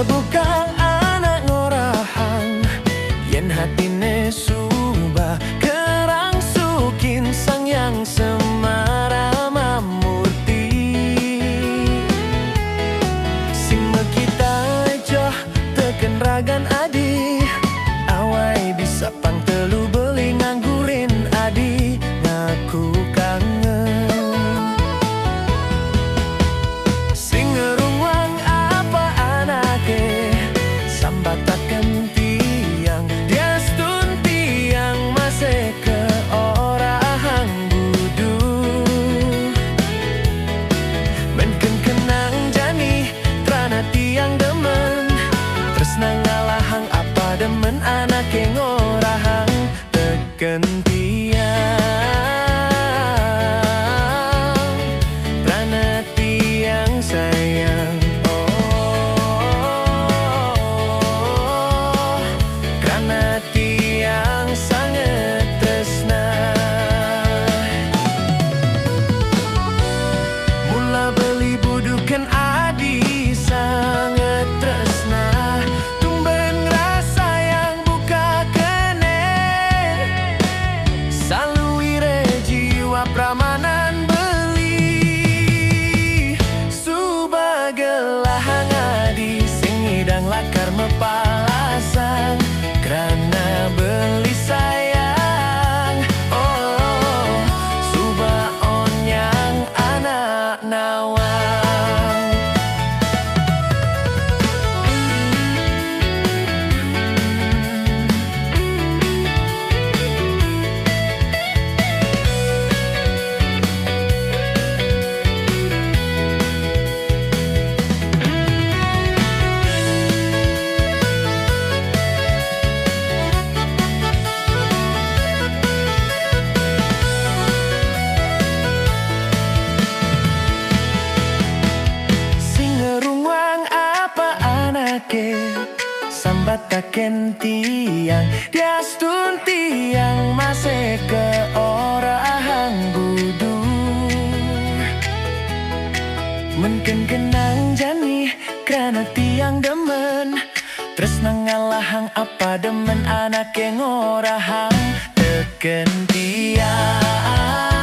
bukan anak ngorahang, yen hatine subah kerang sukin sang yang semara mamurti. Sing mekita joh teken ragan adi, awai bisa pang telu beli nganggurin adi, ngaku kangen. Sing ngerungwang apa anake, sambataken tiang diastun tiang masih ke orang budu. Menken kenang jani trana tiang demen, tresna ngalahang apa demen anake ngorahang teken tiang. Trana tiang sayang, oh, karena tiang sangat tresna. Mula beli budukan adi sangat tresna, tumben rasa yang buka kene, saluire jiwa pramanan beli. Subah gelahang adi sing ngidang lakar mepalasang, karena beli sayang, oh, subah onyang anak nawang. Sambataken tiang diastun tiang masih ke orang budu. Menken kenang jani karena tiang demen, tresna ngalahang apa demen anake ngorahang teken tiang.